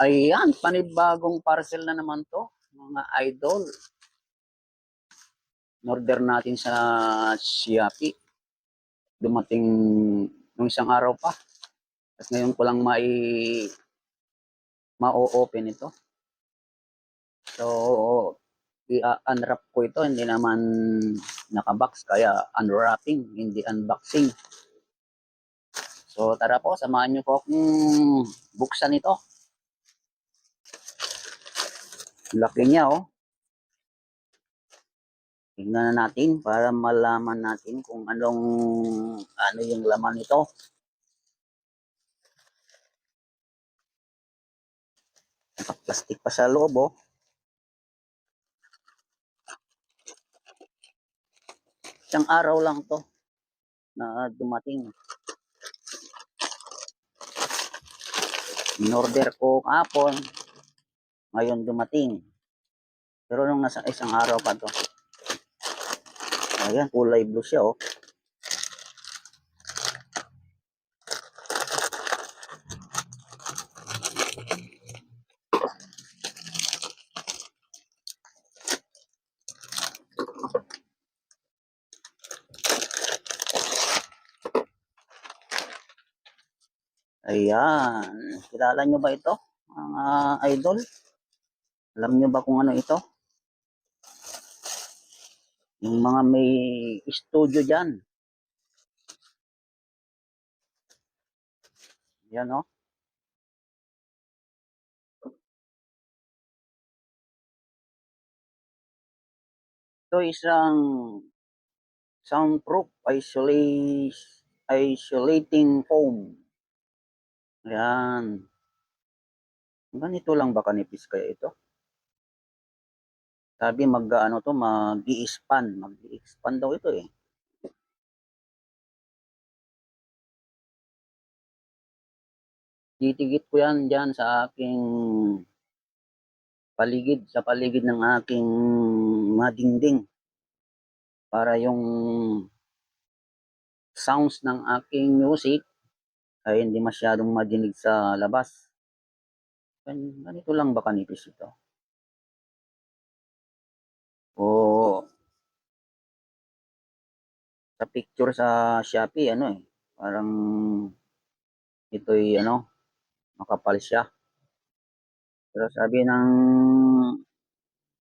Ayan, panibagong parcel na naman to, mga idol. Order natin sa Shopee. Dumating nung isang araw pa. At ngayon ko lang ma-open ito. So, i-unwrap ko ito. Hindi naman nakabox, kaya unwrapping, hindi unboxing. So, tara po, samahan nyo po akong buksan ito. Laki niya, oh. Tingnan na natin para malaman natin kung ano yung laman nito. Plastic pa sa loob, oh. Isang araw lang to na dumating. In-order ko kahapon, ngayon dumating. Pero nung nasa isang araw pa to. Ayan, kulay blue siya, oh. Ayan, kilala nyo ba ito, mga idol? Alam nyo ba kung ano ito? Yung mga may studio dyan. Yan, oh. Ito isang soundproof isolating foam. Ayan. Ganito lang ba kanipis kaya ito? Sabi mag-ano to, mag-i-expand daw ito eh. Titigit ko yan dyan sa aking sa paligid ng aking madingding para yung sounds ng aking music ay hindi masyadong madinig sa labas. Ganito lang ba kanipis ito? O sa picture sa Shopee, ano eh, parang ito'y ano, makapal siya. Pero sabi ng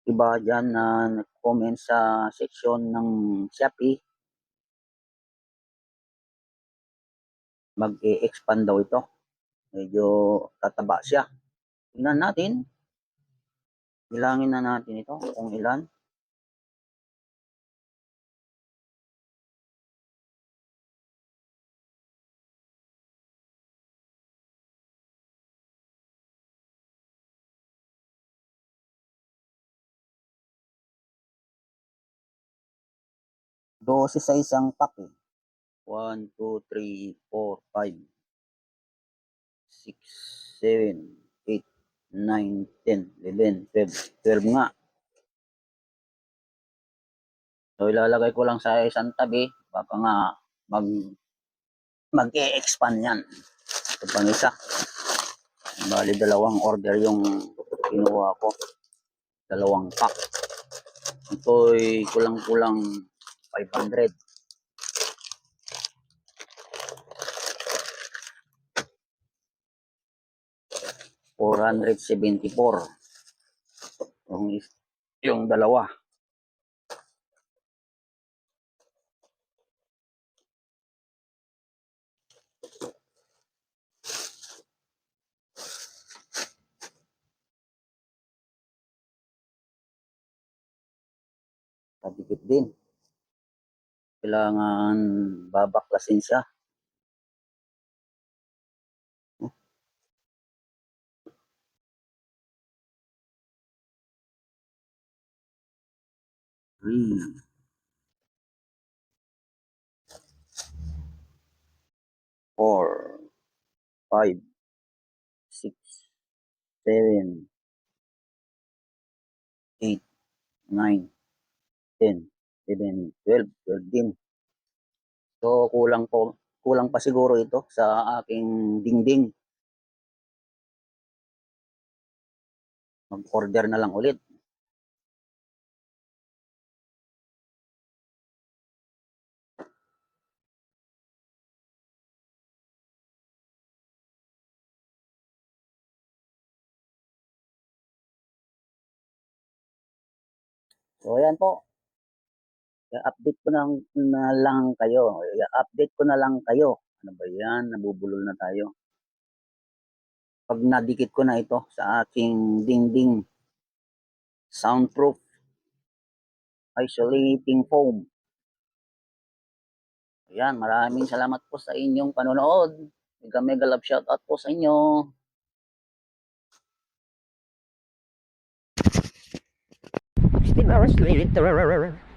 iba dyan na nag-comment sa section ng Shopee, mag-e-expand daw ito. Medyo tataba siya. Tingnan natin. Bilangin na natin ito kung ilan. Dose sa isang pack eh. 1, 2, 3, 4, 5, 6, 7, 8, 9, 10, 11, 12. 12 nga. So ilalagay ko lang sa isang tabi. Baka nga mag-e-expand yan. Ito pang isa. Bali dalawang order yung kinuha ko. Dalawang pack. Ito'y kulang-kulang 500. 474. Yung dalawa. Kadikit din. Kailangan babaklasin siya. Hmm. 4, 5, 6, 7, 8, 9, 10, 11, 12. 12 din. So kulang pa siguro ito sa aking dingding. mag-order na lang ulit. So ayan po, i-update ko na lang kayo. I-update ko na lang kayo. Ano ba yan? Nabubulol na tayo. Pag nadikit ko na ito sa aking dingding soundproof isolating foam. Ayan, maraming salamat po sa inyong panonood. Mega mega love shoutout po sa inyo. 16 hours later.